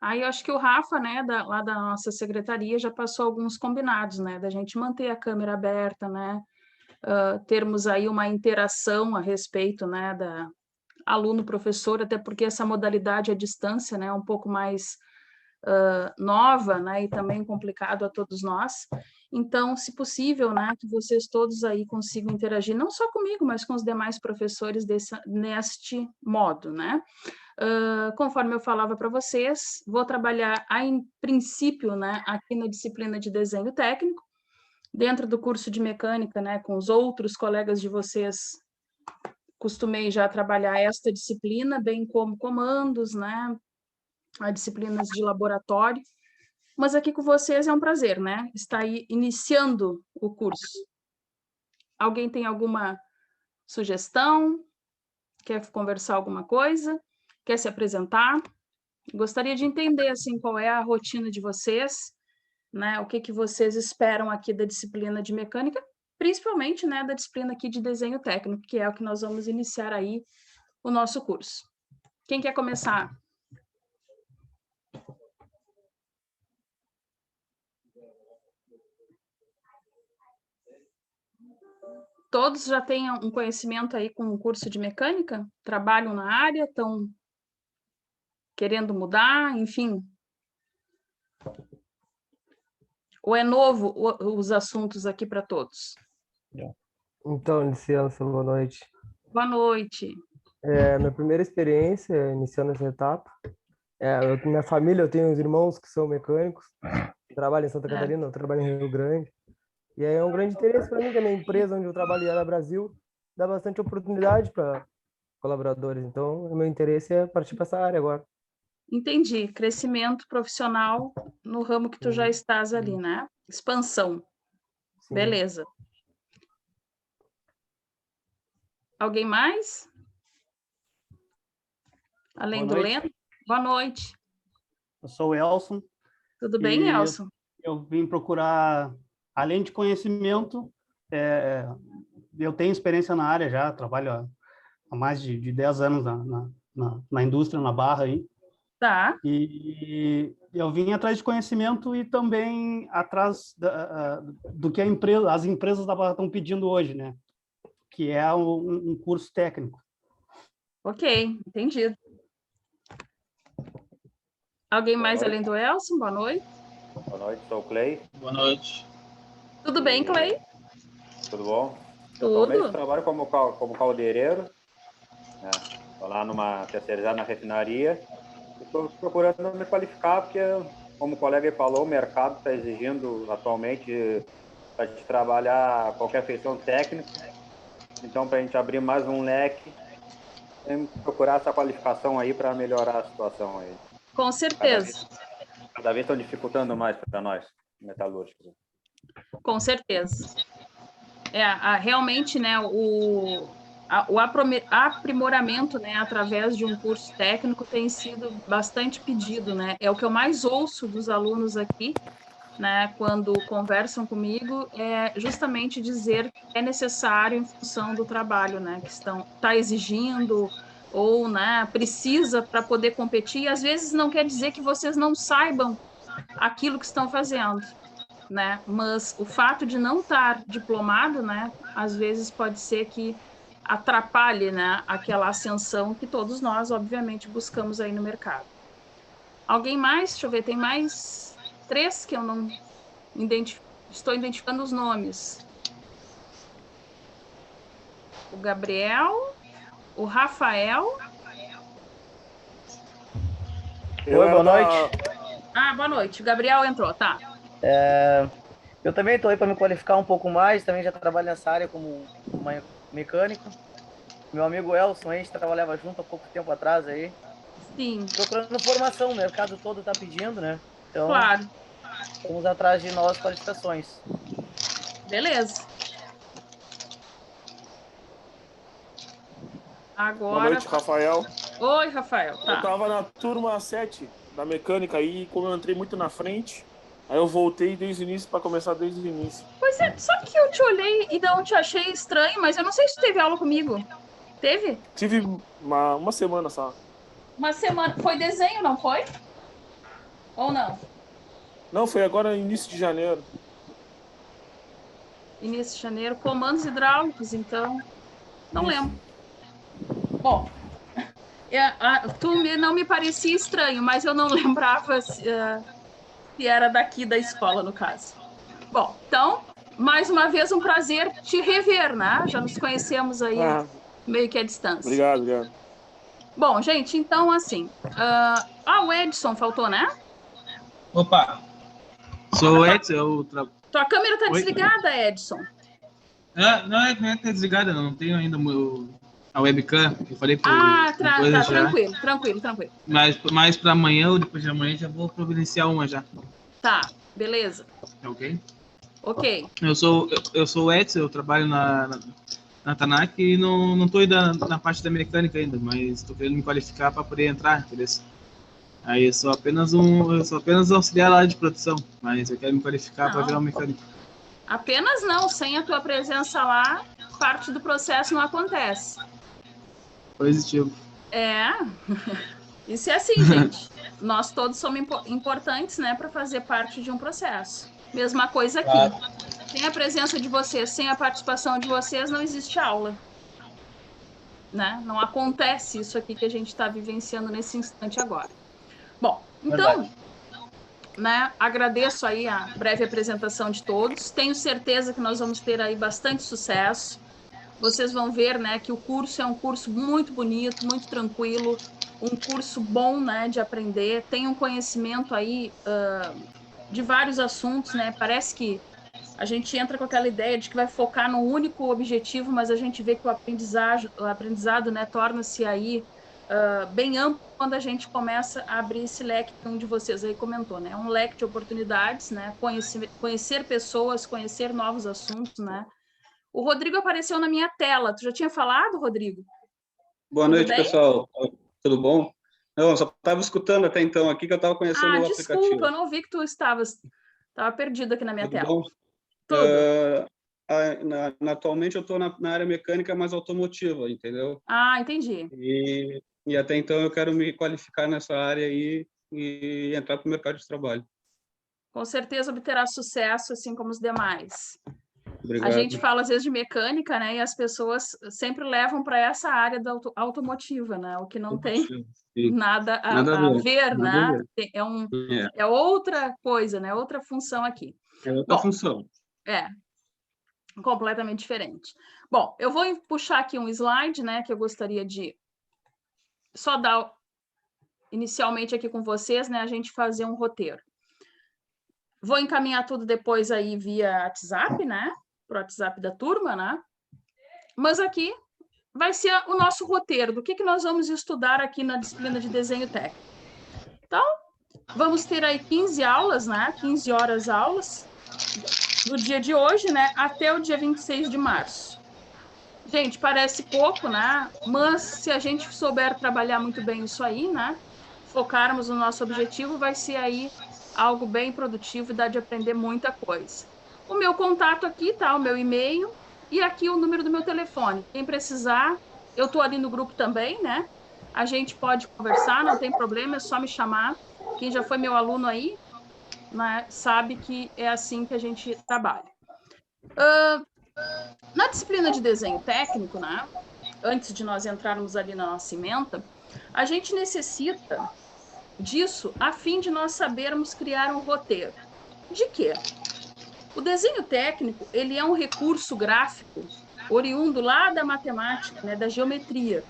Aí eu acho que o Rafa, né, lá da nossa secretaria, já passou alguns combinados, né, da gente manter a câmera aberta, né, termos aí uma interação a respeito, né, da aluno-professor, até porque essa modalidade à distância, né, é um pouco mais nova, né, e também complicado a todos nós. Então, se possível, né, que vocês todos aí consigam interagir, não só comigo, mas com os demais professores neste modo, né? Conforme eu falava para vocês, vou trabalhar, em princípio, né, aqui na disciplina de desenho técnico, dentro do curso de mecânica, né, com os outros colegas de vocês, costumei já trabalhar esta disciplina, bem como comandos, né, a disciplinas de laboratório, mas aqui com vocês é um prazer, né, estar aí iniciando o curso. Alguém tem alguma sugestão? Quer conversar alguma coisa? Quer se apresentar? Gostaria de entender, assim, qual é a rotina de vocês, né? O que vocês esperam aqui da disciplina de mecânica, principalmente, né, da disciplina aqui de desenho técnico, que é o que nós vamos iniciar aí o nosso curso. Quem quer começar? Todos já têm um conhecimento aí com o curso de mecânica? Trabalham na área? Estão querendo mudar? Enfim. Ou é novo os assuntos aqui para todos? Então, licença, boa noite. Boa noite. Minha primeira experiência iniciando essa etapa. Minha família, eu tenho uns irmãos que são mecânicos, trabalham em Santa Catarina, eu trabalho em Rio Grande. E aí é um grande interesse para mim que a minha empresa onde eu trabalho lá no Brasil dá bastante oportunidade para colaboradores. Então, o meu interesse é partir para essa área agora. Entendi. Crescimento profissional no ramo que tu já estás ali, né? Expansão. Sim. Beleza. Alguém mais? Além do Leno? Boa noite. Eu sou o Elson. Tudo bem, Elson? Eu vim procurar, além de conhecimento, eu tenho experiência na área já, trabalho há mais de 10 anos na indústria, na Barra aí. Tá. E eu vim atrás de conhecimento e também atrás do que as empresas da Barra estão pedindo hoje, né? Que é um curso técnico. Ok, entendido. Alguém mais além do Elson? Boa noite. Boa noite, sou o Clay. Boa noite. Tudo bem, Clay? Tudo bom? Tudo. Atualmente trabalho como caldeireiro, né? Estou lá numa terceirizada na refinaria. Estou procurando me qualificar porque, como o colega falou, o mercado está exigindo atualmente para gente trabalhar qualquer feição técnica. Então, para a gente abrir mais um leque, tem que procurar essa qualificação aí para melhorar a situação aí. Com certeza. Cada vez estão dificultando mais para nós, metalúrgicos. Com certeza. Realmente, né, o aprimoramento, né, através de um curso técnico tem sido bastante pedido, né? É o que eu mais ouço dos alunos aqui, né, quando conversam comigo, é justamente dizer que é necessário em função do trabalho, né, que está exigindo ou, né, precisa para poder competir. E às vezes não quer dizer que vocês não saibam aquilo que estão fazendo, né? Mas o fato de não estar diplomado, né, às vezes pode ser que atrapalhe, né, aquela ascensão que todos nós, obviamente, buscamos aí no mercado. Alguém mais? Deixa eu ver, tem mais 3 que eu não estou identificando os nomes. O Gabriel, o Rafael. Oi, boa noite. Boa noite. O Gabriel entrou, tá. Eu também estou aí para me qualificar um pouco mais, também já trabalho nessa área como mecânico. Meu amigo Elson, a gente trabalhava junto há pouco tempo atrás aí. Sim. Procurando formação, o mercado todo está pedindo, né? Então, claro. Vamos atrás de novas qualificações. Beleza. Agora... Boa noite, Rafael. Oi, Rafael. Tá. Eu estava na turma 7 da mecânica aí, como eu entrei muito na frente, aí eu voltei desde o início para começar desde o início. Pois é, só que eu te olhei e não te achei estranho, mas eu não sei se tu teve aula comigo. Teve? Tive uma semana só. Uma semana. Foi desenho, não foi? Ou não? Não, foi agora início de janeiro. Início de janeiro. Comandos hidráulicos, então. Não Isso. lembro. Bom, não me parecia estranho, mas eu não lembrava se era daqui da escola, no caso. Bom, então, mais uma vez, um prazer te rever, né? Já nos conhecemos aí meio que à distância. Obrigado, obrigado. Bom, gente, então, assim... o Edson faltou, né? Opa, sou o Edson, Tua câmera está Oi? desligada, Edson. não é que é desligada, não tenho ainda a webcam, eu falei por tá, já. tranquilo. Mas para amanhã ou depois de amanhã já vou providenciar uma já. Tá, beleza. Ok? Ok. Eu sou o Edson, eu trabalho na TANAC e não estou ainda na parte da mecânica ainda, mas estou querendo me qualificar para poder entrar, entendeu? Aí eu sou apenas auxiliar lá de produção, mas eu quero me qualificar para virar um mecânico. Apenas não, sem a tua presença lá, parte do processo não acontece. Positivo. Isso é assim, gente. Nós todos somos importantes, né, para fazer parte de um processo. Mesma coisa aqui. Claro. Sem a presença de vocês, sem a participação de vocês, não existe aula. Né? Não acontece isso aqui que a gente está vivenciando nesse instante agora. Bom, então, né, agradeço aí a breve apresentação de todos. Tenho certeza que nós vamos ter aí bastante sucesso. Vocês vão ver, né, que o curso é um curso muito bonito, muito tranquilo, um curso bom, né, de aprender. Tem um conhecimento aí de vários assuntos, né? Parece que a gente entra com aquela ideia de que vai focar num único objetivo, mas a gente vê que o aprendizado, né, torna-se aí bem amplo quando a gente começa a abrir esse leque que um de vocês aí comentou, né? Um leque de oportunidades, né? Conhecer pessoas, conhecer novos assuntos, né? O Rodrigo apareceu na minha tela. Tu já tinha falado, Rodrigo? Boa noite, pessoal. Tudo bom? Não, eu só estava escutando até então aqui que eu estava conhecendo o aplicativo. Desculpa, eu não vi que tu estavas perdido aqui na minha tela. Bom? Tudo. Atualmente eu estou na área mecânica, mas automotiva, entendeu? Entendi. E até então eu quero me qualificar nessa área aí e entrar para o mercado de trabalho. Com certeza obterá sucesso, assim como os demais. Obrigado. A gente fala às vezes de mecânica, né? E as pessoas sempre levam para essa área da automotiva, né? O que não tem nada a ver, né? É outra coisa, né? Outra função aqui. É outra função. Completamente diferente. Bom, eu vou puxar aqui um slide, né? Que eu gostaria de só dar inicialmente aqui com vocês, né? A gente fazer um roteiro. Vou encaminhar tudo depois aí via WhatsApp, né? Para o WhatsApp da turma, né? Mas aqui vai ser o nosso roteiro, do que nós vamos estudar aqui na disciplina de desenho técnico. Então, vamos ter aí 15 aulas, né? 15 horas aulas do dia de hoje, né? Até o dia 26 de março. Gente, parece pouco, né? Mas se a gente souber trabalhar muito bem isso aí, né? Focarmos no nosso objetivo, vai ser aí algo bem produtivo e dá de aprender muita coisa. O meu contato aqui, tá? O meu e-mail e aqui o número do meu telefone. Quem precisar, eu tô ali no grupo também, né? A gente pode conversar, não tem problema, é só me chamar. Quem já foi meu aluno aí, né, sabe que é assim que a gente trabalha. Na disciplina de desenho técnico, né? Antes de nós entrarmos ali na nossa ementa, a gente necessita disso a fim de nós sabermos criar um roteiro. De quê? O desenho técnico, ele é um recurso gráfico oriundo lá da matemática, né, da geometria.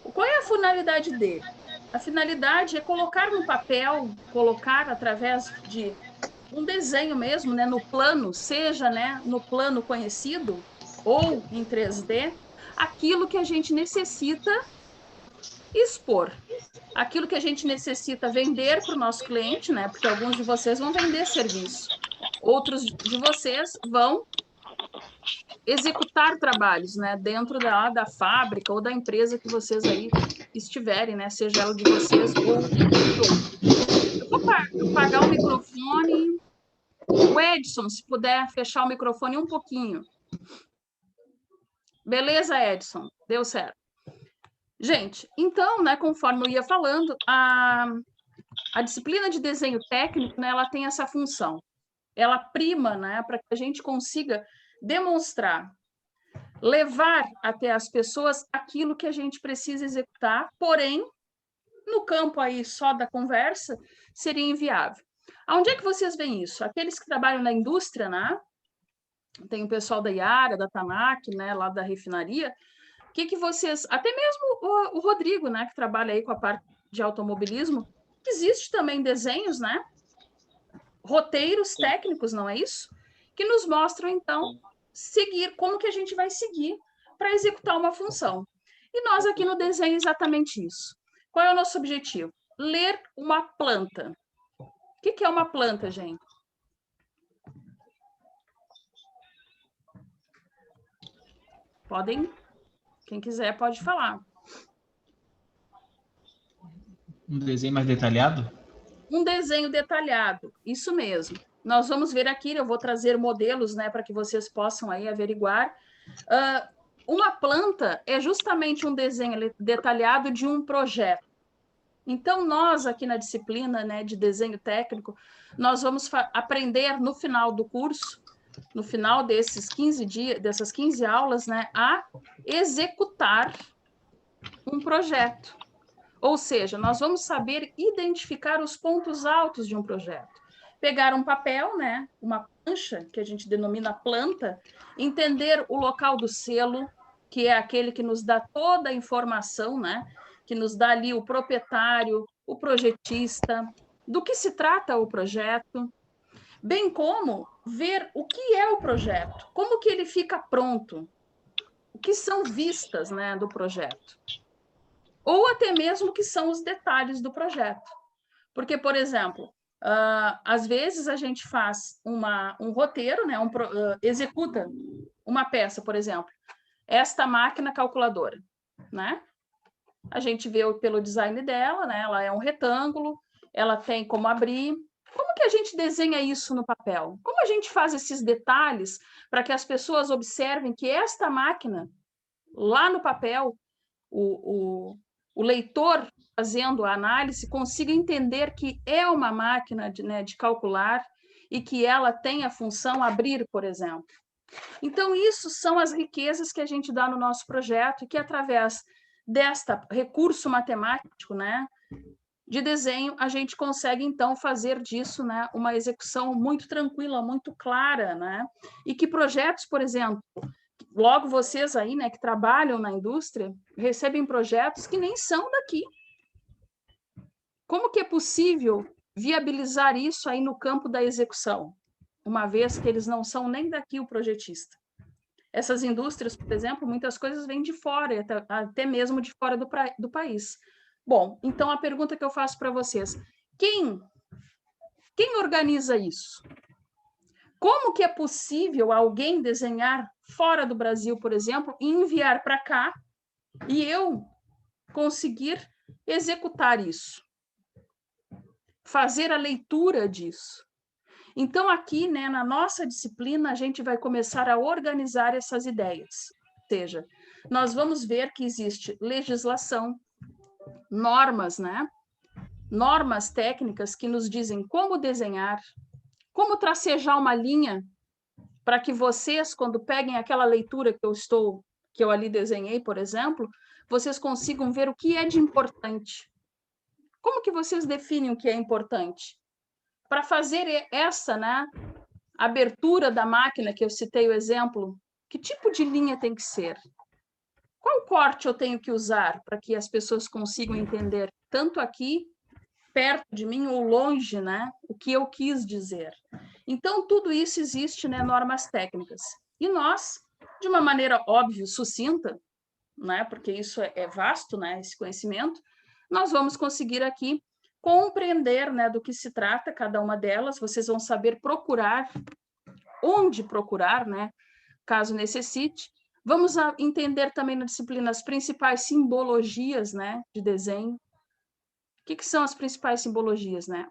Qual é a finalidade dele? A finalidade é colocar no papel, colocar através de um desenho mesmo, né, no plano, seja, né, no plano conhecido ou em 3D, aquilo que a gente necessita expor. Aquilo que a gente necessita vender para o nosso cliente, né, porque alguns de vocês vão vender serviço. Outros de vocês vão executar trabalhos, né, dentro da fábrica ou da empresa que vocês aí estiverem, né, seja ela de vocês ou de outro. Eu vou apagar o microfone. O Edson, se puder fechar o microfone um pouquinho. Beleza, Edson? Deu certo. Gente, então, né, conforme eu ia falando, a disciplina de desenho técnico, né, ela tem essa função. Ela prima, né, para que a gente consiga demonstrar, levar até as pessoas aquilo que a gente precisa executar, porém, no campo aí só da conversa, seria inviável. Aonde é que vocês veem isso? Aqueles que trabalham na indústria, né? Tem o pessoal da Iara, da Tanac, né, lá da refinaria. O que vocês... Até mesmo o Rodrigo, né, que trabalha aí com a parte de automobilismo, existe também desenhos, né? Roteiros técnicos, não é isso? Que nos mostram, então, seguir, como que a gente vai seguir para executar uma função. E nós aqui no desenho exatamente isso. Qual é o nosso objetivo? Ler uma planta. O que é uma planta, gente? Podem, quem quiser pode falar. Um desenho mais detalhado? Um desenho detalhado, isso mesmo. Nós vamos ver aqui, eu vou trazer modelos, né, para que vocês possam aí averiguar. Uma planta é justamente um desenho detalhado de um projeto. Então, nós aqui na disciplina, né, de desenho técnico, nós vamos aprender no final do curso, no final desses 15 dias, dessas 15 aulas, né, a executar um projeto. Ou seja, nós vamos saber identificar os pontos altos de um projeto. Pegar um papel, né, uma plancha, que a gente denomina planta, entender o local do selo, que é aquele que nos dá toda a informação, né, que nos dá ali o proprietário, o projetista, do que se trata o projeto, bem como ver o que é o projeto, como que ele fica pronto, o que são vistas, né, do projeto. Ou até mesmo o que são os detalhes do projeto. Porque, por exemplo, às vezes a gente faz um roteiro, né, executa uma peça, por exemplo, esta máquina calculadora, né? A gente vê pelo design dela, né? Ela é um retângulo, ela tem como abrir. Como que a gente desenha isso no papel? Como a gente faz esses detalhes para que as pessoas observem que esta máquina, lá no papel, o leitor fazendo a análise consiga entender que é uma máquina de calcular e que ela tem a função abrir, por exemplo. Então, isso são as riquezas que a gente dá no nosso projeto e que, através deste recurso matemático, né, de desenho, a gente consegue, então, fazer disso, né, uma execução muito tranquila, muito clara, né? E que projetos, por exemplo, logo vocês aí, né, que trabalham na indústria, recebem projetos que nem são daqui. Como que é possível viabilizar isso aí no campo da execução, uma vez que eles não são nem daqui o projetista? Essas indústrias, por exemplo, muitas coisas vêm de fora, até mesmo de fora do país. Bom, então a pergunta que eu faço para vocês, quem organiza isso? Como que é possível alguém desenhar fora do Brasil, por exemplo, e enviar para cá e eu conseguir executar isso? Fazer a leitura disso. Então, aqui, né, na nossa disciplina, a gente vai começar a organizar essas ideias. Ou seja, nós vamos ver que existe legislação, normas, né? Normas técnicas que nos dizem como desenhar, como tracejar uma linha para que vocês, quando peguem aquela leitura que eu ali desenhei, por exemplo, vocês consigam ver o que é de importante. Como que vocês definem o que é importante? Para fazer essa, né, abertura da máquina, que eu citei o exemplo, que tipo de linha tem que ser? Qual corte eu tenho que usar para que as pessoas consigam entender, tanto aqui, perto de mim, ou longe, né, o que eu quis dizer? Então, tudo isso existe, né, normas técnicas. E nós, de uma maneira óbvia, sucinta, né, porque isso é vasto, né, esse conhecimento, nós vamos conseguir aqui compreender, né, do que se trata cada uma delas. Vocês vão saber procurar, onde procurar, né, caso necessite. Vamos entender também na disciplina as principais simbologias, né, de desenho. O que são as principais simbologias, né?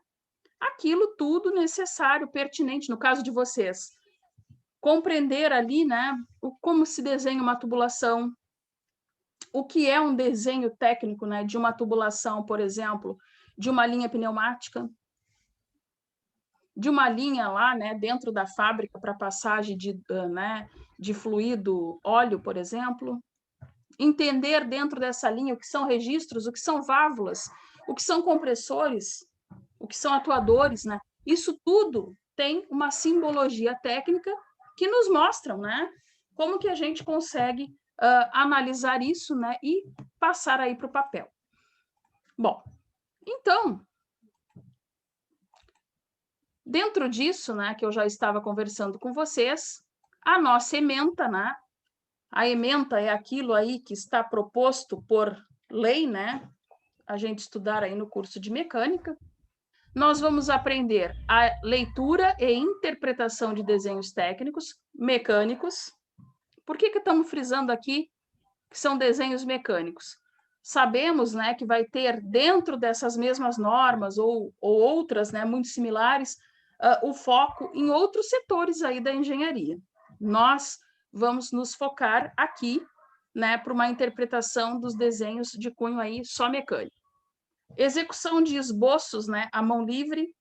Aquilo tudo necessário, pertinente, no caso de vocês. Compreender ali, né, como se desenha uma tubulação, o que é um desenho técnico, né, de uma tubulação, por exemplo, de uma linha pneumática, de uma linha lá, né, dentro da fábrica para passagem de fluido óleo, por exemplo. Entender dentro dessa linha o que são registros, o que são válvulas, o que são compressores, o que são atuadores, né? Isso tudo tem uma simbologia técnica que nos mostram, né, como que a gente consegue analisar isso, né, e passar aí para o papel. Bom, então, dentro disso, né, que eu já estava conversando com vocês, a nossa ementa, né? A ementa é aquilo aí que está proposto por lei, né? A gente estudar aí no curso de mecânica. Nós vamos aprender a leitura e interpretação de desenhos técnicos mecânicos. Por que estamos frisando aqui que são desenhos mecânicos? Sabemos, né, que vai ter dentro dessas mesmas normas ou outras, né, muito similares, o foco em outros setores aí da engenharia. Nós vamos nos focar aqui, né, para uma interpretação dos desenhos de cunho aí só mecânico. Execução de esboços, né, à mão livre.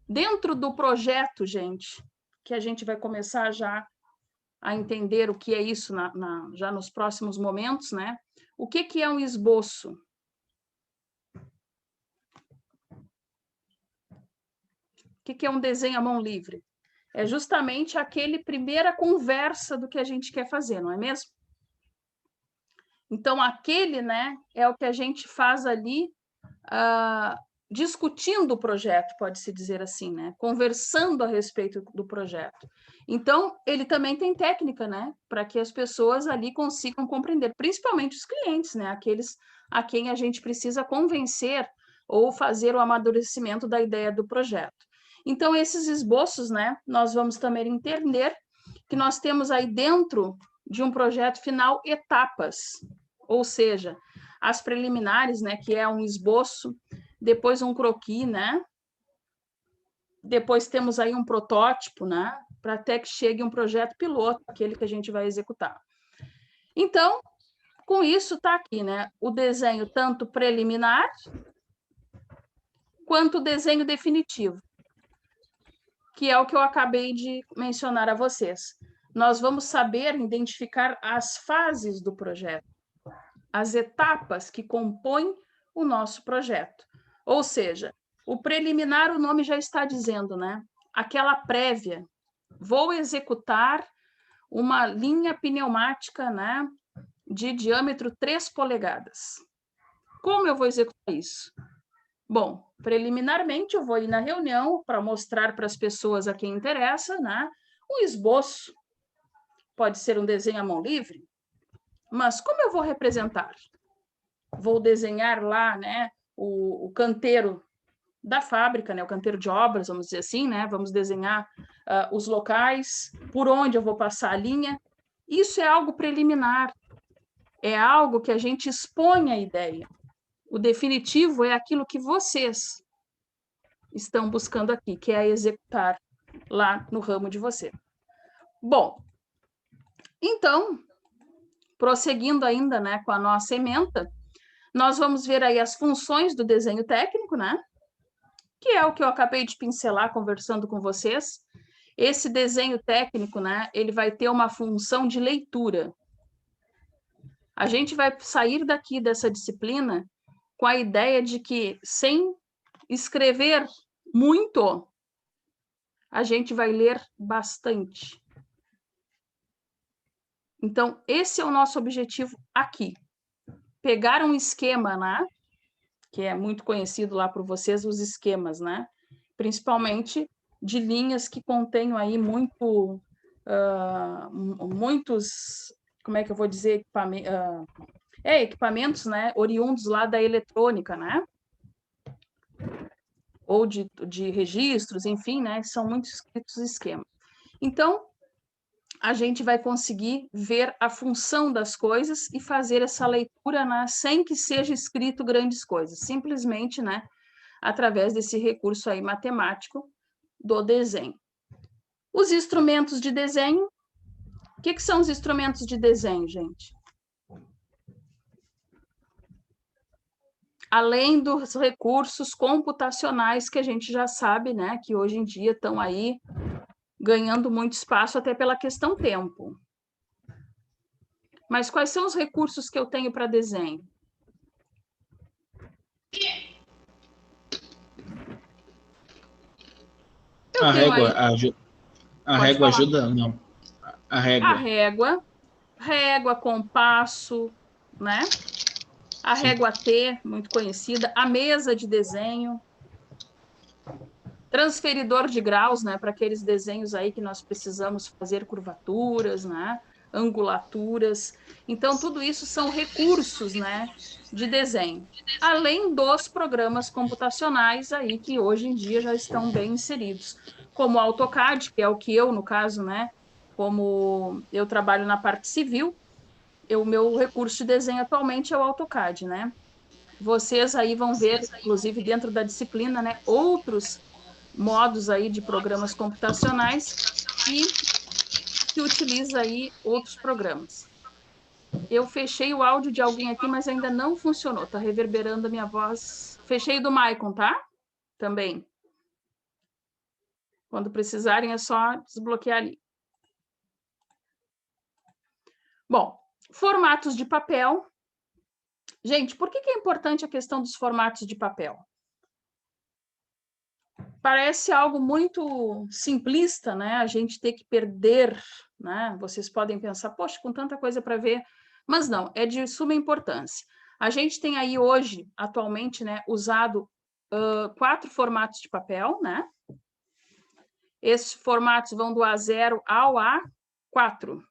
Dentro do projeto, gente, que a gente vai começar já a entender o que é isso já nos próximos momentos, né? O que é um esboço? O que é um desenho à mão livre? É justamente aquele primeira conversa do que a gente quer fazer, não é mesmo? Então, aquele, né, é o que a gente faz ali, discutindo o projeto, pode-se dizer assim, né? Conversando a respeito do projeto. Então, ele também tem técnica, né? Para que as pessoas ali consigam compreender, principalmente os clientes, né? Aqueles a quem a gente precisa convencer ou fazer o amadurecimento da ideia do projeto. Então, esses esboços, né, nós vamos também entender que nós temos aí dentro de um projeto final etapas, ou seja, as preliminares, né, que é um esboço, depois um croquis, né, depois temos aí um protótipo, né, para até que chegue um projeto piloto, aquele que a gente vai executar. Então, com isso está aqui, né, o desenho tanto preliminar quanto o desenho definitivo, que é o que eu acabei de mencionar a vocês. Nós vamos saber identificar as fases do projeto, as etapas que compõem o nosso projeto. Ou seja, o preliminar, o nome já está dizendo, né? Aquela prévia. Vou executar uma linha pneumática, né, de diâmetro 3 polegadas. Como eu vou executar isso? Bom, preliminarmente eu vou ir na reunião para mostrar para as pessoas a quem interessa, né, um esboço. Pode ser um desenho à mão livre, mas como eu vou representar? Vou desenhar lá, né, o canteiro da fábrica, né, o canteiro de obras, vamos dizer assim, né, vamos desenhar os locais, por onde eu vou passar a linha. Isso é algo preliminar, é algo que a gente expõe a ideia. O definitivo é aquilo que vocês estão buscando aqui, que é executar lá no ramo de você. Bom, então, prosseguindo ainda, né, com a nossa ementa, nós vamos ver aí as funções do desenho técnico, né, que é o que eu acabei de pincelar conversando com vocês. Esse desenho técnico, né, ele vai ter uma função de leitura. A gente vai sair daqui dessa disciplina com a ideia de que, sem escrever muito, a gente vai ler bastante. Então, esse é o nosso objetivo aqui. Pegar um esquema, né, que é muito conhecido lá por vocês, os esquemas, né, principalmente de linhas que contêm aí muitos, como é que eu vou dizer, equipamentos, né, oriundos lá da eletrônica, né, ou de registros, enfim, né, são muito escritos esquemas. Então, a gente vai conseguir ver a função das coisas e fazer essa leitura, né, sem que seja escrito grandes coisas, simplesmente, né, através desse recurso aí matemático do desenho. Os instrumentos de desenho, o que são os instrumentos de desenho, gente? além dos recursos computacionais que a gente já sabe, né, que hoje em dia estão aí ganhando muito espaço até pela questão tempo. Mas quais são os recursos que eu tenho para desenho? A régua, a régua ajuda? Não. A régua. Régua, compasso, né? A régua T, muito conhecida, a mesa de desenho, transferidor de graus, né, para aqueles desenhos aí que nós precisamos fazer curvaturas, né, angulaturas. Então, tudo isso são recursos, né, de desenho, além dos programas computacionais aí que hoje em dia já estão bem inseridos, como o AutoCAD, que é o que eu, no caso, né, como eu trabalho na parte civil, o meu recurso de desenho atualmente é o AutoCAD, né? Vocês aí vão ver, inclusive dentro da disciplina, né, outros modos aí de programas computacionais que utiliza aí outros programas. Eu fechei o áudio de alguém aqui, mas ainda não funcionou, tá reverberando a minha voz. Fechei do Maicon, tá? Também. Quando precisarem é só desbloquear ali. Bom, formatos de papel. Gente, por que é importante a questão dos formatos de papel? Parece algo muito simplista, né? A gente ter que perder, né? Vocês podem pensar, poxa, com tanta coisa para ver, mas não, é de suma importância. A gente tem aí hoje, atualmente, né, usado 4 formatos de papel, né? Esses formatos vão do A0 ao A4.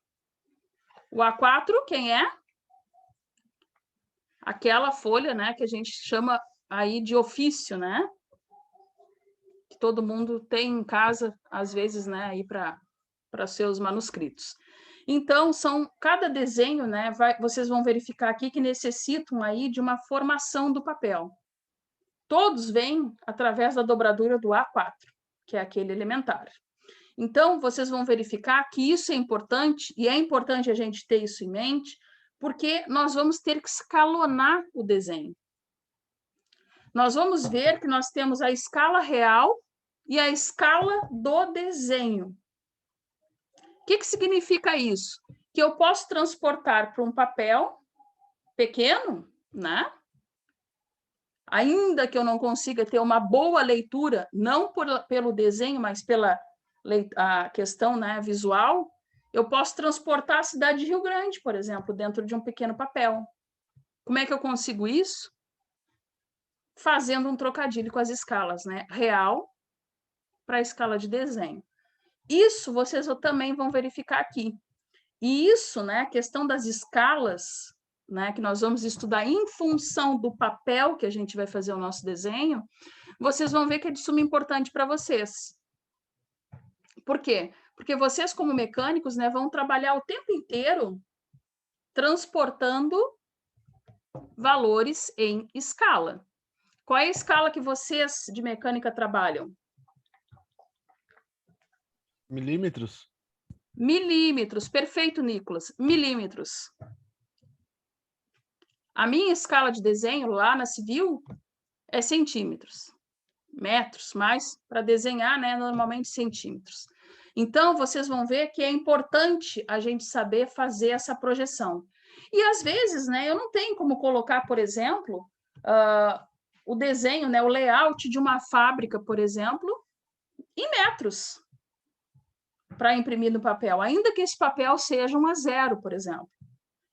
O A4, quem é? Aquela folha, né, que a gente chama aí de ofício, né? Que todo mundo tem em casa, às vezes, né, aí para seus manuscritos. Então, cada desenho, né, vocês vão verificar aqui que necessitam aí de uma formação do papel. Todos vêm através da dobradura do A4, que é aquele elementar. Então, vocês vão verificar que isso é importante, e é importante a gente ter isso em mente, porque nós vamos ter que escalonar o desenho. Nós vamos ver que nós temos a escala real e a escala do desenho. O que significa isso? Que eu posso transportar para um papel pequeno, né? Ainda que eu não consiga ter uma boa leitura, não pelo desenho, mas pela a questão, né, visual, eu posso transportar a cidade de Rio Grande, por exemplo, dentro de um pequeno papel. Como é que eu consigo isso? Fazendo um trocadilho com as escalas, né? Real para a escala de desenho. Isso vocês também vão verificar aqui. E isso, né, a questão das escalas, né, que nós vamos estudar em função do papel que a gente vai fazer o nosso desenho, vocês vão ver que é de suma importância para vocês. Por quê? Porque vocês, como mecânicos, né, vão trabalhar o tempo inteiro transportando valores em escala. Qual é a escala que vocês de mecânica trabalham? Milímetros. Milímetros, perfeito, Nicolas. Milímetros. A minha escala de desenho lá na civil é centímetros. Metros, mas para desenhar, né, normalmente centímetros. Então, vocês vão ver que é importante a gente saber fazer essa projeção. E, às vezes, né, eu não tenho como colocar, por exemplo, o desenho, né, o layout de uma fábrica, por exemplo, em metros para imprimir no papel, ainda que esse papel seja um A0, por exemplo,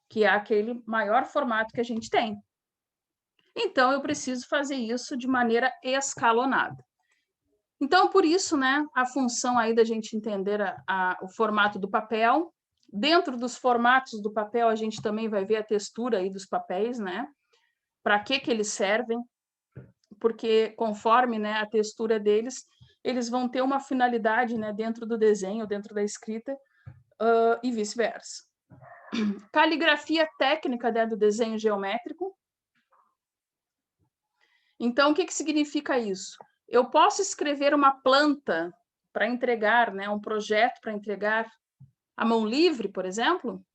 que é aquele maior formato que a gente tem. Então, eu preciso fazer isso de maneira escalonada. Então, por isso, né, a função aí da gente entender o formato do papel. Dentro dos formatos do papel, a gente também vai ver a textura aí dos papéis, né? Para que eles servem? Porque conforme, né, a textura deles, eles vão ter uma finalidade, né, dentro do desenho, dentro da escrita, e vice-versa. Caligrafia técnica, né, do desenho geométrico. Então, o que significa isso? Eu posso escrever uma planta para entregar, né, um projeto para entregar à mão livre, por exemplo?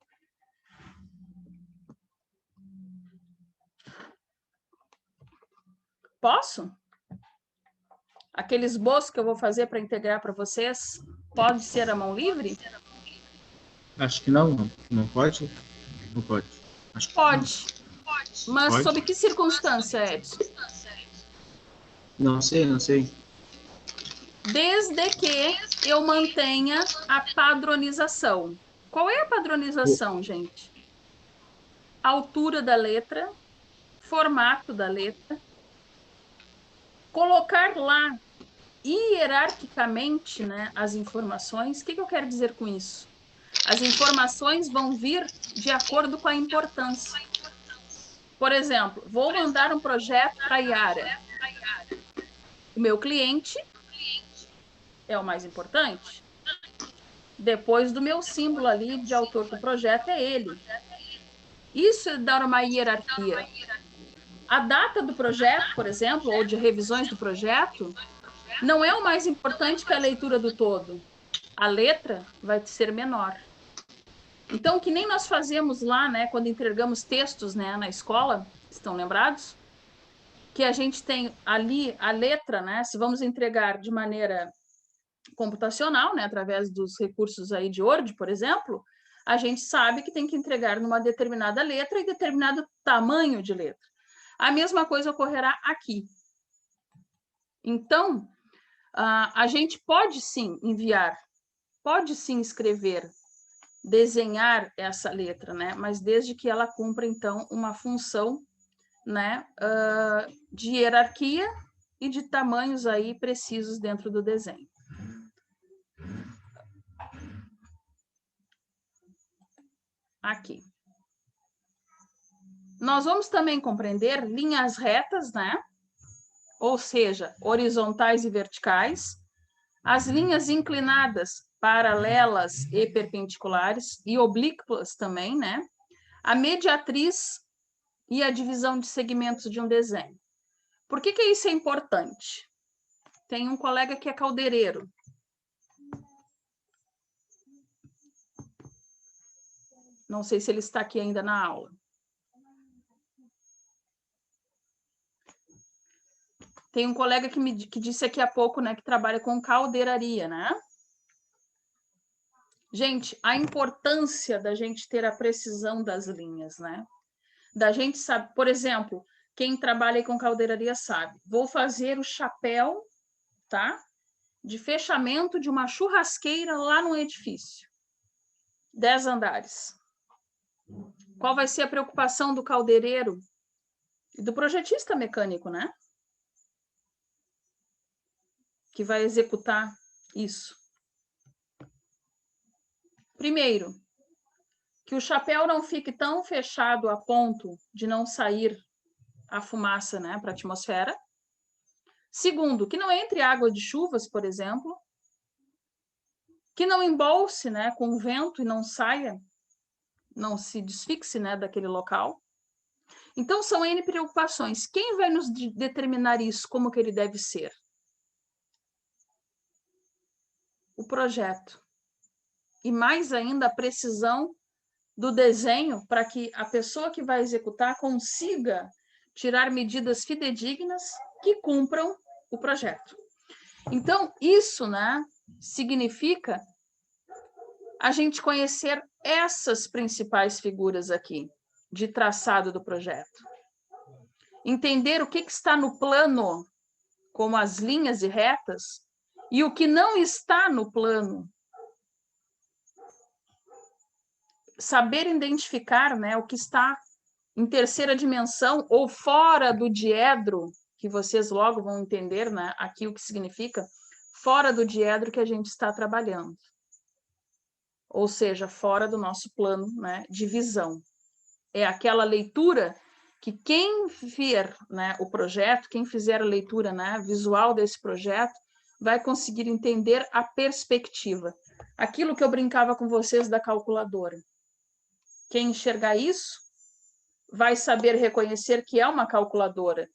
Posso? Aquele esboço que eu vou fazer para integrar para vocês, pode ser a mão livre? Acho que não. Não pode? Não pode. Acho que Pode. Mas pode. sob que circunstância, Edson? Não sei, não sei. Desde que eu mantenha a padronização. Qual é a padronização, gente? A altura da letra, formato da letra, colocar lá hierarquicamente, né, as informações. O que eu quero dizer com isso? As informações vão vir de acordo com a importância. Por exemplo, vou mandar um projeto para a Yara. O meu cliente é o mais importante. Depois do meu símbolo ali de autor do projeto é ele. Isso é dar uma hierarquia. A data do projeto, por exemplo, ou de revisões do projeto, não é o mais importante que a leitura do todo. A letra vai ser menor. Então, que nem nós fazemos lá, né, quando entregamos textos, né, na escola, estão lembrados? Que a gente tem ali a letra, né, se vamos entregar de maneira computacional, né, através dos recursos aí de Word, por exemplo, a gente sabe que tem que entregar numa determinada letra e determinado tamanho de letra. A mesma coisa ocorrerá aqui. Então, a gente pode sim enviar, pode sim escrever, desenhar essa letra, né? Mas desde que ela cumpra, então, uma função, né, de hierarquia e de tamanhos aí precisos dentro do desenho. Aqui. Nós vamos também compreender linhas retas, né? Ou seja, horizontais e verticais, as linhas inclinadas, paralelas e perpendiculares, e oblíquas também, né? A mediatriz e a divisão de segmentos de um desenho. Por que isso é importante? Tem um colega que é caldeireiro. Não sei se ele está aqui ainda na aula. Tem um colega que disse aqui há pouco, né, que trabalha com caldeiraria, né? Gente, a importância da gente ter a precisão das linhas, né? Da gente sabe, por exemplo, quem trabalha com caldeiraria sabe, vou fazer o chapéu, tá? De fechamento de uma churrasqueira lá no edifício. 10 andares. Qual vai ser a preocupação do caldeireiro e do projetista mecânico, né? Que vai executar isso. Primeiro, que o chapéu não fique tão fechado a ponto de não sair a fumaça, né, para a atmosfera. Segundo, que não entre água de chuvas, por exemplo. Que não embolse, né, com o vento e não saia, não se desfixe, né, daquele local. Então, são N preocupações. Quem vai nos determinar isso, como que ele deve ser? O projeto. E mais ainda, a precisão do desenho para que a pessoa que vai executar consiga tirar medidas fidedignas que cumpram o projeto. Então, isso, né, significa a gente conhecer essas principais figuras aqui de traçado do projeto. Entender o que está no plano, como as linhas e retas, e o que não está no plano. Saber identificar, né, o que está em terceira dimensão ou fora do diedro, que vocês logo vão entender, né, aqui o que significa, fora do diedro que a gente está trabalhando. Ou seja, fora do nosso plano, né, de visão. É aquela leitura que quem ver, né, o projeto, quem fizer a leitura, né, visual desse projeto, vai conseguir entender a perspectiva. Aquilo que eu brincava com vocês da calculadora. Quem enxergar isso vai saber reconhecer que é uma calculadora,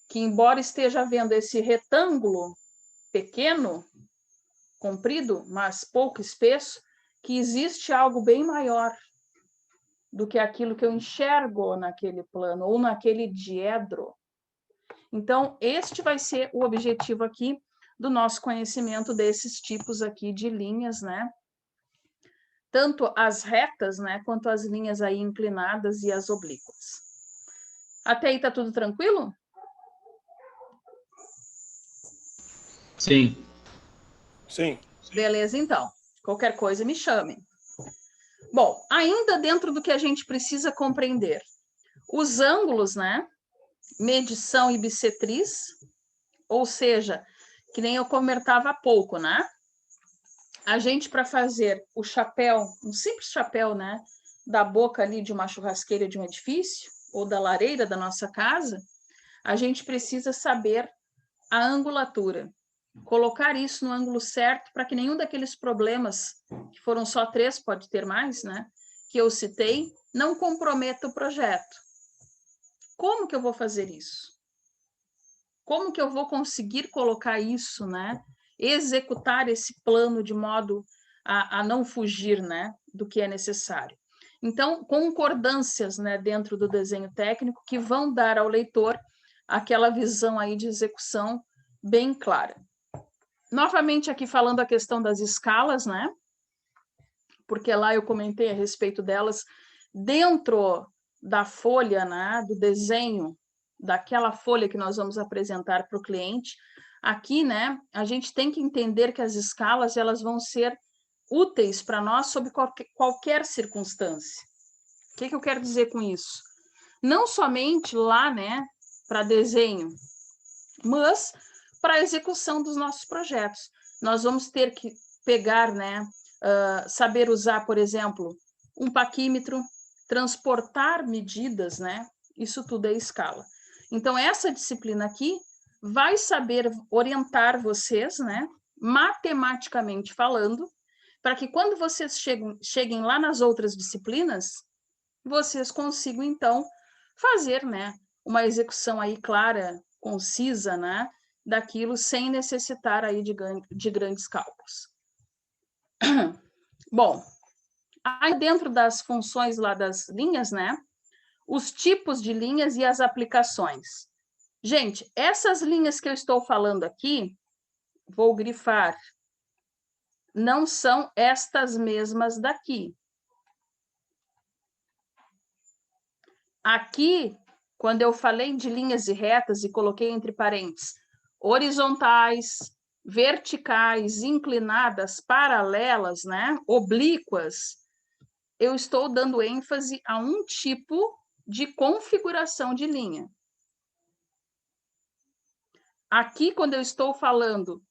que embora esteja vendo esse retângulo pequeno, comprido, mas pouco espesso, que existe algo bem maior do que aquilo que eu enxergo naquele plano ou naquele diedro. Então, este vai ser o objetivo aqui do nosso conhecimento desses tipos aqui de linhas, né? Tanto as retas, né, quanto as linhas aí inclinadas e as oblíquas. Até aí tá tudo tranquilo? Sim. Sim. Beleza, então. Qualquer coisa me chamem. Bom, ainda dentro do que a gente precisa compreender, os ângulos, né? Medição e bissetriz, ou seja, que nem eu comentava há pouco, né? A gente, para fazer o chapéu, um simples chapéu, né? Da boca ali de uma churrasqueira de um edifício, ou da lareira da nossa casa, a gente precisa saber a angulatura. Colocar isso no ângulo certo para que nenhum daqueles problemas, que foram só 3, pode ter mais, né? Que eu citei, não comprometa o projeto. Como que eu vou fazer isso? Como que eu vou conseguir colocar isso, né? Executar esse plano de modo a não fugir, né? Do que é necessário. Então, concordâncias, né? Dentro do desenho técnico que vão dar ao leitor aquela visão aí de execução bem clara. Novamente aqui falando a questão das escalas, né? Porque lá eu comentei a respeito delas dentro da folha, né? Do desenho daquela folha que nós vamos apresentar para o cliente. Aqui, né? A gente tem que entender que as escalas elas vão ser úteis para nós sob qualquer circunstância. O que eu quero dizer com isso? Não somente lá, né? Para desenho, mas para a execução dos nossos projetos. Nós vamos ter que pegar, né, saber usar, por exemplo, um paquímetro, transportar medidas, né? Isso tudo é escala. Então, essa disciplina aqui vai saber orientar vocês, né, matematicamente falando, para que quando vocês cheguem lá nas outras disciplinas, vocês consigam, então, fazer, né, uma execução aí clara, concisa, né, daquilo sem necessitar aí de grandes cálculos. Bom, aí dentro das funções lá das linhas, né, os tipos de linhas e as aplicações. Gente, essas linhas que eu estou falando aqui, vou grifar, não são estas mesmas daqui. Aqui, quando eu falei de linhas e retas e coloquei entre parênteses, horizontais, verticais, inclinadas, paralelas, né, oblíquas, eu estou dando ênfase a um tipo de configuração de linha. Aqui, quando eu estou falando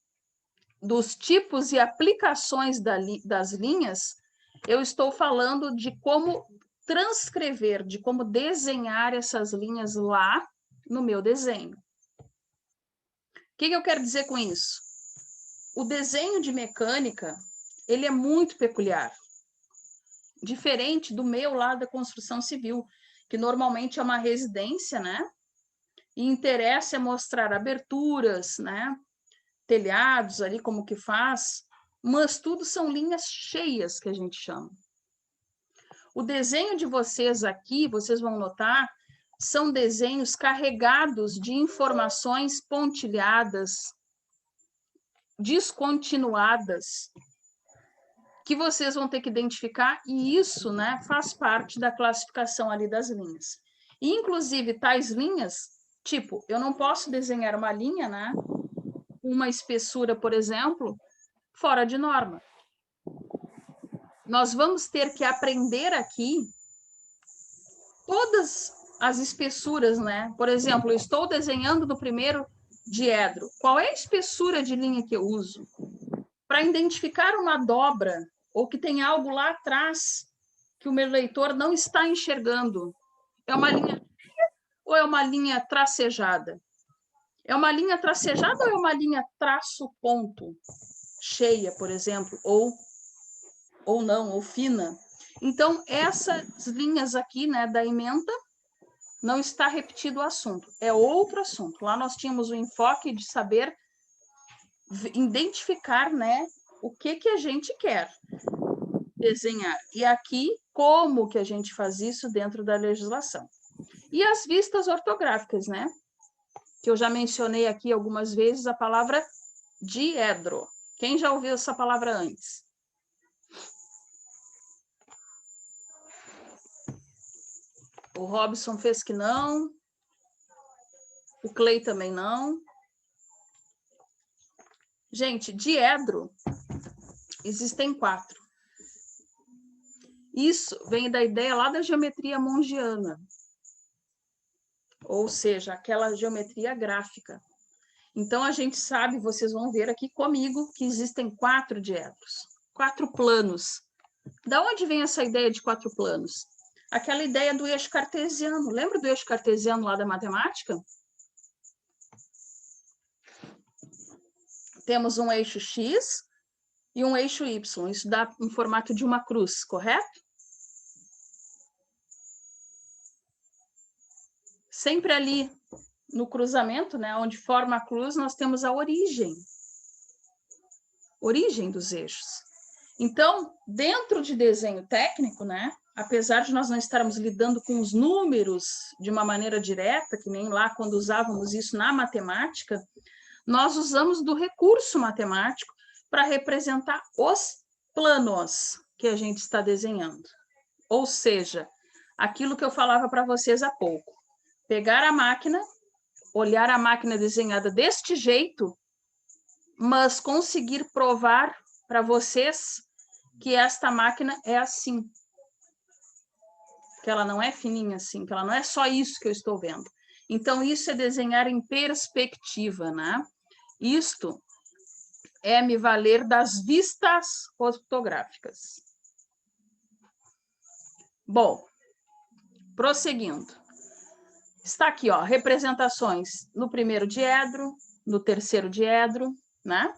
dos tipos e aplicações das linhas, eu estou falando de como transcrever, de como desenhar essas linhas lá no meu desenho. O que eu quero dizer com isso? O desenho de mecânica, ele é muito peculiar. Diferente do meu lá da construção civil, que normalmente é uma residência, né? E interessa é mostrar aberturas, né? Telhados ali, como que faz, mas tudo são linhas cheias que a gente chama. O desenho de vocês aqui, vocês vão notar, são desenhos carregados de informações pontilhadas, descontinuadas, que vocês vão ter que identificar, e isso, né, faz parte da classificação ali das linhas. E, inclusive, tais linhas, tipo, eu não posso desenhar uma linha, né, uma espessura, por exemplo, fora de norma. Nós vamos ter que aprender aqui todas as espessuras, né? Por exemplo, eu estou desenhando no primeiro diedro. Qual é a espessura de linha que eu uso? Para identificar uma dobra ou que tem algo lá atrás que o meu leitor não está enxergando. É uma linha ou é uma linha tracejada? É uma linha tracejada ou é uma linha traço-ponto? Cheia, por exemplo, ou não, ou fina. Então, essas linhas aqui, né, da ementa, não está repetido o assunto, é outro assunto. Lá nós tínhamos o enfoque de saber identificar, né, o que a gente quer desenhar. E aqui, como que a gente faz isso dentro da legislação. E as vistas ortográficas, né? que eu já mencionei aqui algumas vezes, a palavra diedro. Quem já ouviu essa palavra antes? O Robson fez que não. O Clay também não. Gente, diedro, existem 4. Isso vem da ideia lá da geometria mongiana, ou seja, aquela geometria gráfica. Então, a gente sabe, vocês vão ver aqui comigo, que existem 4 diedros, 4 planos. Da onde vem essa ideia de 4 planos? Aquela ideia do eixo cartesiano. Lembra do eixo cartesiano lá da matemática? Temos um eixo X e um eixo Y. Isso dá um formato de uma cruz, correto? Sempre ali no cruzamento, né, onde forma a cruz, nós temos a origem dos eixos. Então, dentro de desenho técnico, né, apesar de nós não estarmos lidando com os números de uma maneira direta, que nem lá quando usávamos isso na matemática, nós usamos do recurso matemático para representar os planos que a gente está desenhando. Ou seja, aquilo que eu falava para vocês há pouco. Pegar a máquina, olhar a máquina desenhada deste jeito, mas conseguir provar para vocês que esta máquina é assim. Que ela não é fininha assim, que ela não é só isso que eu estou vendo. Então, isso é desenhar em perspectiva, né? Isto é me valer das vistas fotográficas. Bom, prosseguindo. Está aqui, ó, representações no primeiro diedro, no terceiro diedro, né?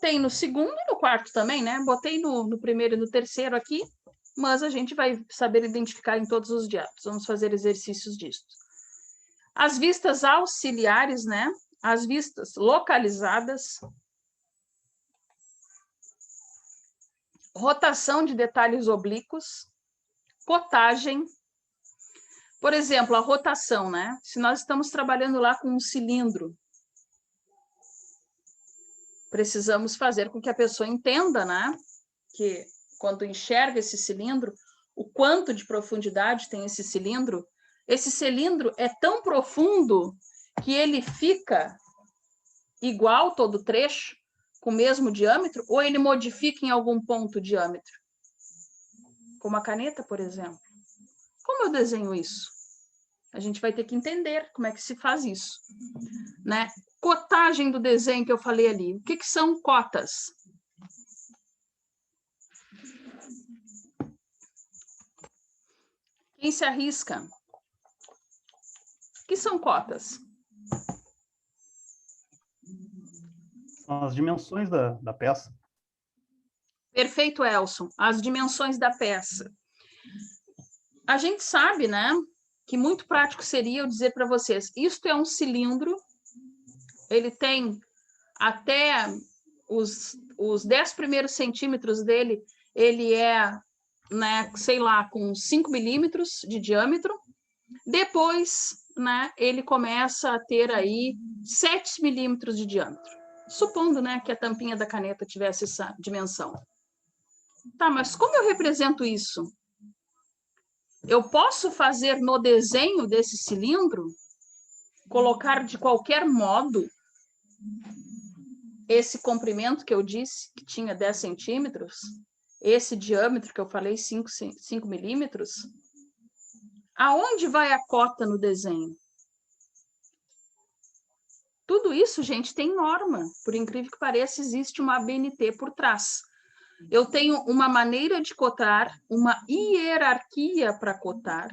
Tem no segundo e no quarto também, né? Botei no primeiro e no terceiro aqui, mas a gente vai saber identificar em todos os diedros. Vamos fazer exercícios disso. As vistas auxiliares, né? As vistas localizadas, rotação de detalhes oblíquos, cotagem. Por exemplo, a rotação, né? Se nós estamos trabalhando lá com um cilindro, precisamos fazer com que a pessoa entenda, né? Que quando enxerga esse cilindro, o quanto de profundidade tem esse cilindro. Esse cilindro é tão profundo que ele fica igual todo o trecho, com o mesmo diâmetro, ou ele modifica em algum ponto o diâmetro? Como a caneta, por exemplo. Como eu desenho isso? A gente vai ter que entender como é que se faz isso, né? Cotagem do desenho que eu falei ali. O que são cotas? Quem se arrisca? O que são cotas? São as dimensões da peça. Perfeito, Elson. As dimensões da peça. A gente sabe, né, que muito prático seria eu dizer para vocês, isto é um cilindro, ele tem até os 10 primeiros centímetros dele, ele é, né, sei lá, com 5 milímetros de diâmetro. Depois, né, ele começa a ter aí 7 milímetros de diâmetro. Supondo, né, que a tampinha da caneta tivesse essa dimensão. Tá, mas como eu represento isso? Eu posso fazer no desenho desse cilindro, colocar de qualquer modo esse comprimento que eu disse, que tinha 10 centímetros, esse diâmetro que eu falei, 5 milímetros. Aonde vai a cota no desenho? Tudo isso, gente, tem norma. Por incrível que pareça, existe uma ABNT por trás. Eu tenho uma maneira de cotar, uma hierarquia para cotar,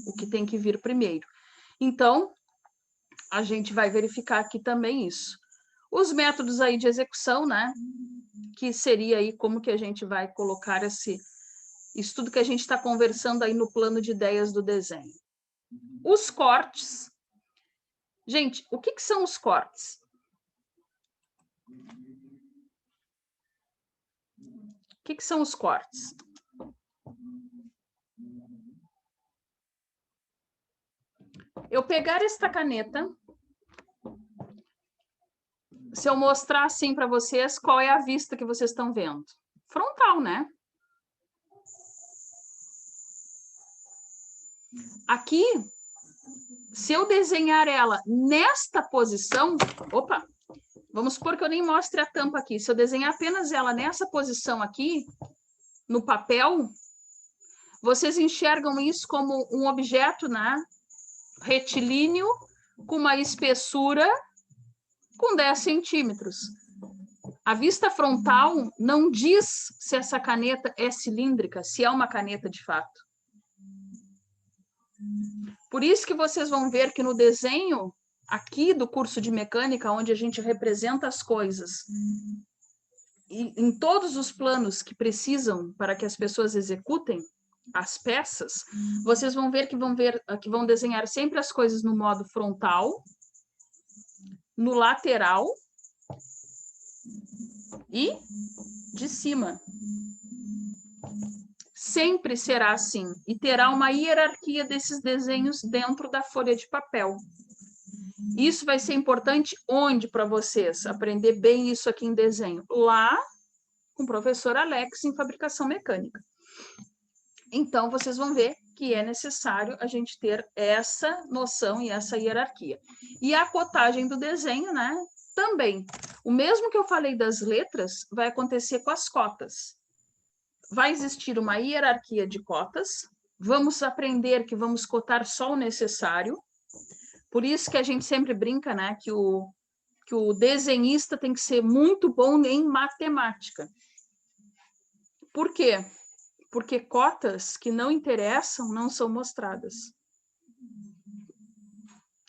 o que tem que vir primeiro. Então, a gente vai verificar aqui também isso. Os métodos aí de execução, né? Que seria aí como que a gente vai colocar isso tudo que a gente está conversando aí no plano de ideias do desenho. Os cortes. Gente, o que são os cortes? O que são os cortes? eu pegar esta caneta, se eu mostrar assim para vocês, qual é a vista que vocês estão vendo? Frontal, né? Aqui, se eu desenhar ela nesta posição, opa, vamos supor que eu nem mostre a tampa aqui. Se eu desenhar apenas ela nessa posição aqui, no papel, vocês enxergam isso como um objeto, né, retilíneo, com uma espessura com 10 centímetros. A vista frontal não diz se essa caneta é cilíndrica, se é uma caneta de fato. Por isso que vocês vão ver que no desenho aqui do curso de mecânica, onde a gente representa as coisas, e em todos os planos que precisam para que as pessoas executem as peças, vocês vão ver que vão desenhar sempre as coisas no modo frontal, no lateral e de cima. Sempre será assim, e terá uma hierarquia desses desenhos dentro da folha de papel. Isso vai ser importante onde para vocês? Aprender bem isso aqui em desenho? Lá, com o professor Alex, em fabricação mecânica. Então, vocês vão ver que é necessário a gente ter essa noção e essa hierarquia. E a cotagem do desenho, né? Também. O mesmo que eu falei das letras, vai acontecer com as cotas. Vai existir uma hierarquia de cotas, vamos aprender que vamos cotar só o necessário, por isso que a gente sempre brinca, né, que o desenhista tem que ser muito bom em matemática. Por quê? Porque cotas que não interessam não são mostradas.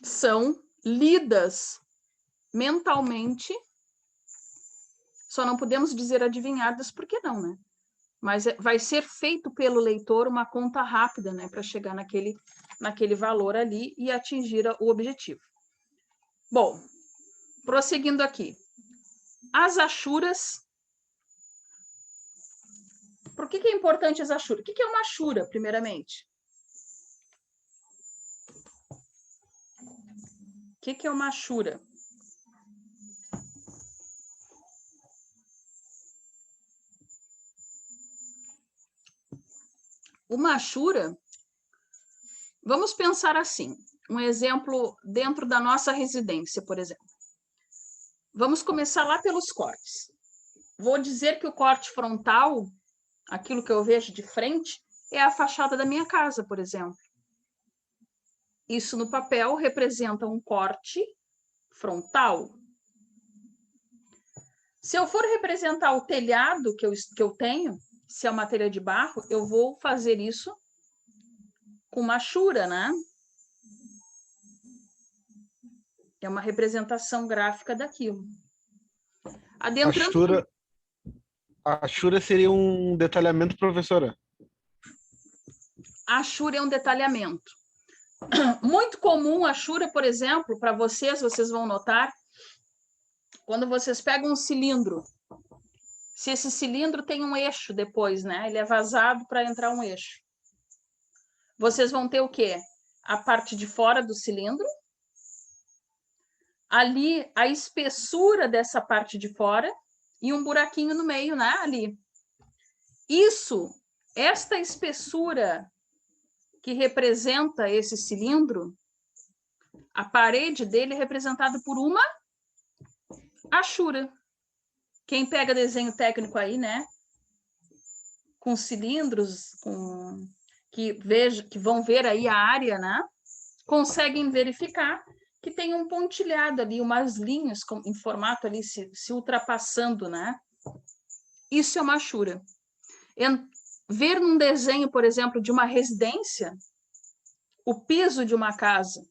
São lidas mentalmente, só não podemos dizer adivinhadas, porque não, né? Mas vai ser feito pelo leitor uma conta rápida, né, para chegar naquele valor ali e atingir o objetivo. Bom, prosseguindo aqui. As achuras. Por que é importante as achuras? O que é uma achura, primeiramente? O que é uma achura? Uma achura, vamos pensar assim, um exemplo dentro da nossa residência, por exemplo. Vamos começar lá pelos cortes. Vou dizer que o corte frontal, aquilo que eu vejo de frente, é a fachada da minha casa, por exemplo. Isso no papel representa um corte frontal. Se eu for representar o telhado que eu tenho, se é uma telha de barro, eu vou fazer isso com uma achura, né? É uma representação gráfica daquilo. Adentrando... A achura seria um detalhamento, professora? A achura é um detalhamento. Muito comum a achura, por exemplo, para vocês vão notar, quando vocês pegam um cilindro, se esse cilindro tem um eixo depois, né? Ele é vazado para entrar um eixo. Vocês vão ter o quê? A parte de fora do cilindro. Ali, a espessura dessa parte de fora e um buraquinho no meio, né? Ali. Esta espessura que representa esse cilindro, a parede dele é representada por uma achura. Quem pega desenho técnico aí, né, com cilindros, que vão ver aí a área, né, conseguem verificar que tem um pontilhado ali, umas linhas em formato ali se ultrapassando, né? Isso é uma achura. Ver num desenho, por exemplo, de uma residência, o piso de uma casa,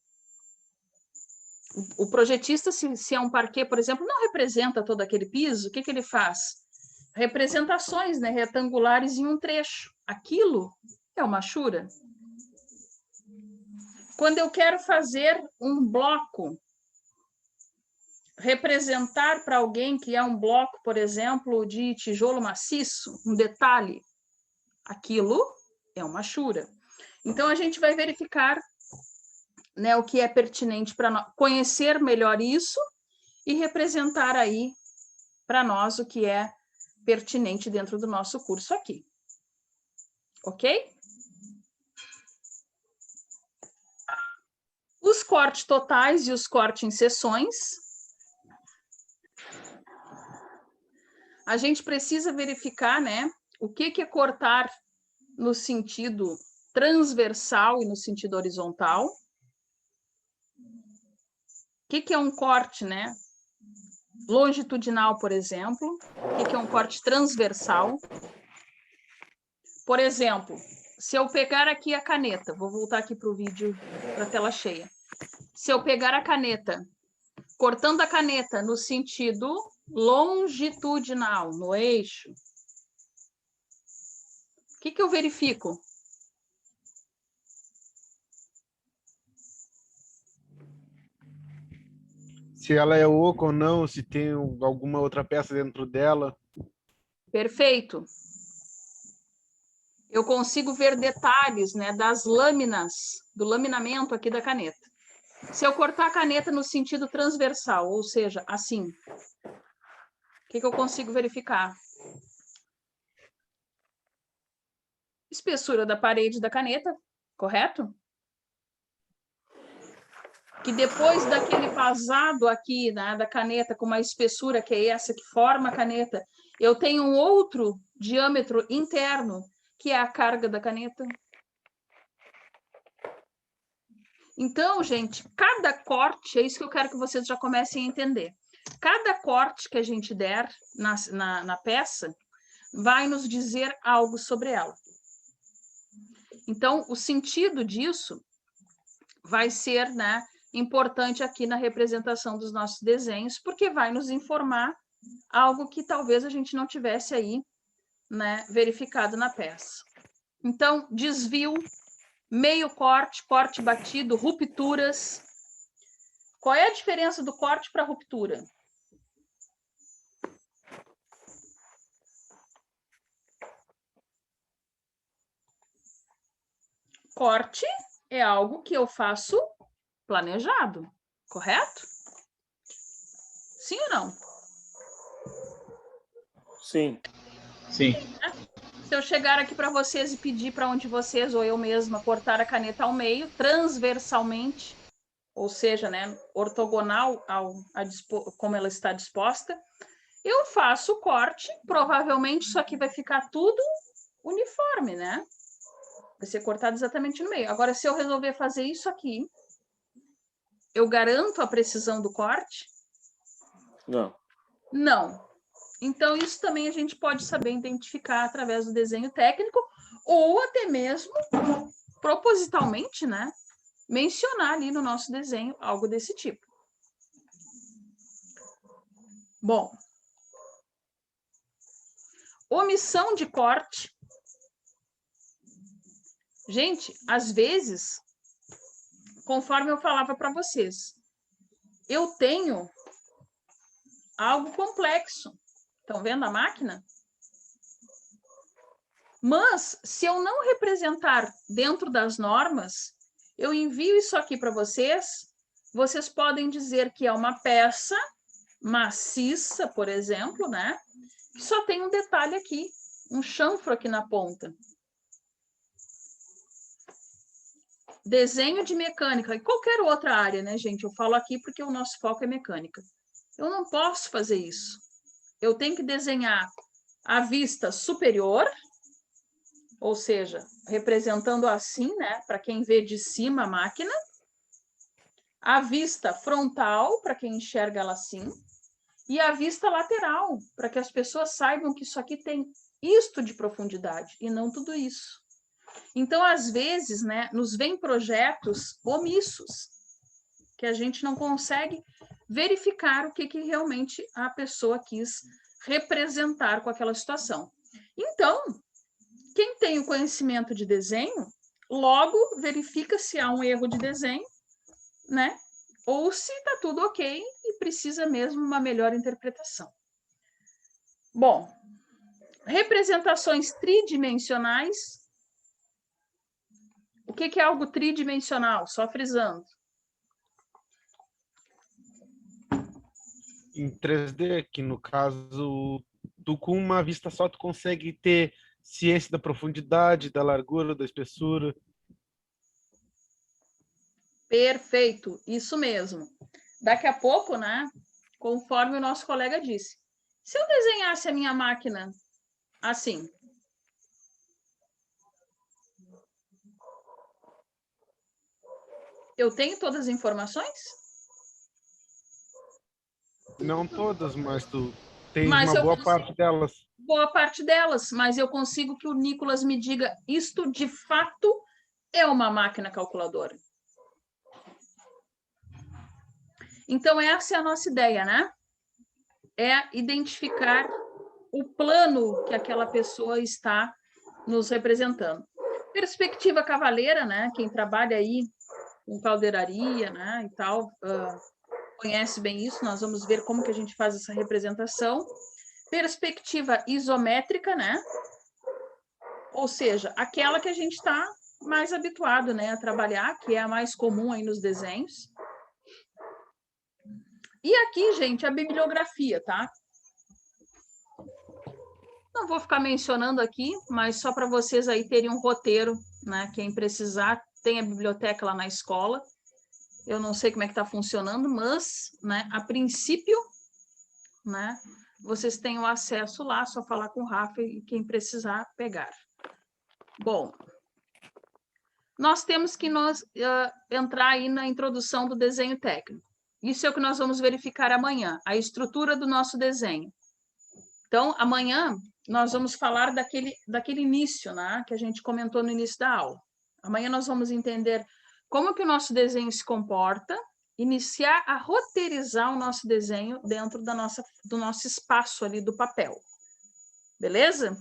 o projetista, se é um parquet, por exemplo, não representa todo aquele piso, o que ele faz? Representações, né, retangulares em um trecho. Aquilo é uma achura. Quando eu quero fazer um bloco, representar para alguém que é um bloco, por exemplo, de tijolo maciço, um detalhe, aquilo é uma achura. Então, a gente vai verificar né, o que é pertinente para nós, conhecer melhor isso e representar aí para nós o que é pertinente dentro do nosso curso aqui. Ok? Os cortes totais e os cortes em seções. A gente precisa verificar, né, o que é cortar no sentido transversal e no sentido horizontal. O que é um corte, né, longitudinal, por exemplo? O que é um corte transversal? Por exemplo, se eu pegar aqui a caneta, vou voltar aqui para o vídeo, para a tela cheia. Se eu pegar a caneta, cortando a caneta no sentido longitudinal, no eixo, o que eu verifico? Se ela é oca ou não, se tem alguma outra peça dentro dela. Perfeito. Eu consigo ver detalhes, né, das lâminas, do laminamento aqui da caneta. Se eu cortar a caneta no sentido transversal, ou seja, assim, o que eu consigo verificar? Espessura da parede da caneta, correto? Que depois daquele vazado aqui, né, da caneta com uma espessura que é essa que forma a caneta, eu tenho um outro diâmetro interno, que é a carga da caneta. Então, gente, cada corte, é isso que eu quero que vocês já comecem a entender. Cada corte que a gente der na peça vai nos dizer algo sobre ela. Então, o sentido disso vai ser, né, importante aqui na representação dos nossos desenhos, porque vai nos informar algo que talvez a gente não tivesse aí, né, verificado na peça. Então, desvio, meio corte, corte batido, rupturas. Qual é a diferença do corte para a ruptura? Corte é algo que eu faço planejado, correto? Sim ou não? Sim. Sim. Se eu chegar aqui para vocês e pedir para um de vocês, ou eu mesma, cortar a caneta ao meio, transversalmente, ou seja, né, ortogonal como ela está disposta, eu faço o corte, provavelmente isso aqui vai ficar tudo uniforme, né? Vai ser cortado exatamente no meio. Agora, se eu resolver fazer isso aqui, eu garanto a precisão do corte? Não. Não. Então, isso também a gente pode saber identificar através do desenho técnico ou até mesmo, propositalmente, né, mencionar ali no nosso desenho algo desse tipo. Bom, omissão de corte. Gente, às vezes, conforme eu falava para vocês, eu tenho algo complexo. Estão vendo a máquina? Mas, se eu não representar dentro das normas, eu envio isso aqui para vocês, vocês podem dizer que é uma peça maciça, por exemplo, né? Que só tem um detalhe aqui, um chanfro aqui na ponta. Desenho de mecânica e qualquer outra área, né, gente? Eu falo aqui porque o nosso foco é mecânica. Eu não posso fazer isso. Eu tenho que desenhar a vista superior, ou seja, representando assim, né, para quem vê de cima a máquina, a vista frontal, para quem enxerga ela assim, e a vista lateral, para que as pessoas saibam que isso aqui tem isto de profundidade, e não tudo isso. Então, às vezes, né, nos vêm projetos omissos, que a gente não consegue verificar o que realmente a pessoa quis representar com aquela situação. Então, quem tem o conhecimento de desenho, logo verifica se há um erro de desenho, né? Ou se está tudo ok e precisa mesmo uma melhor interpretação. Bom, representações tridimensionais. O que é algo tridimensional? Só frisando. em 3D, que no caso, tu com uma vista só, tu consegue ter ciência da profundidade, da largura, da espessura. Perfeito, isso mesmo. Daqui a pouco, né, conforme o nosso colega disse, se eu desenhasse a minha máquina assim, eu tenho todas as informações? Não todas, mas tu tens Mas uma boa parte delas. Boa parte delas, mas eu consigo que o Nicolas me diga, isto de fato é uma máquina calculadora. Então, essa é a nossa ideia, né? É identificar o plano que aquela pessoa está nos representando. Perspectiva cavaleira, né? Quem trabalha aí com caldeiraria, né, e tal, conhece bem isso. Nós vamos ver como que a gente faz essa representação. Perspectiva isométrica, né? Ou seja, aquela que a gente está mais habituado, né, a trabalhar, que é a mais comum aí nos desenhos. E aqui, gente, a bibliografia, tá? Não vou ficar mencionando aqui, mas só para vocês aí terem um roteiro, né? Quem precisar, tem a biblioteca lá na escola. Eu não sei como é que está funcionando, mas, né, a princípio, né, vocês têm o acesso lá, só falar com o Rafa e quem precisar pegar. Bom, nós temos que entrar aí na introdução do desenho técnico. Isso é o que nós vamos verificar amanhã, a estrutura do nosso desenho. Então, amanhã, nós vamos falar daquele início, né, que a gente comentou no início da aula. Amanhã nós vamos entender como que o nosso desenho se comporta, iniciar a roteirizar o nosso desenho dentro do nosso espaço ali do papel. Beleza?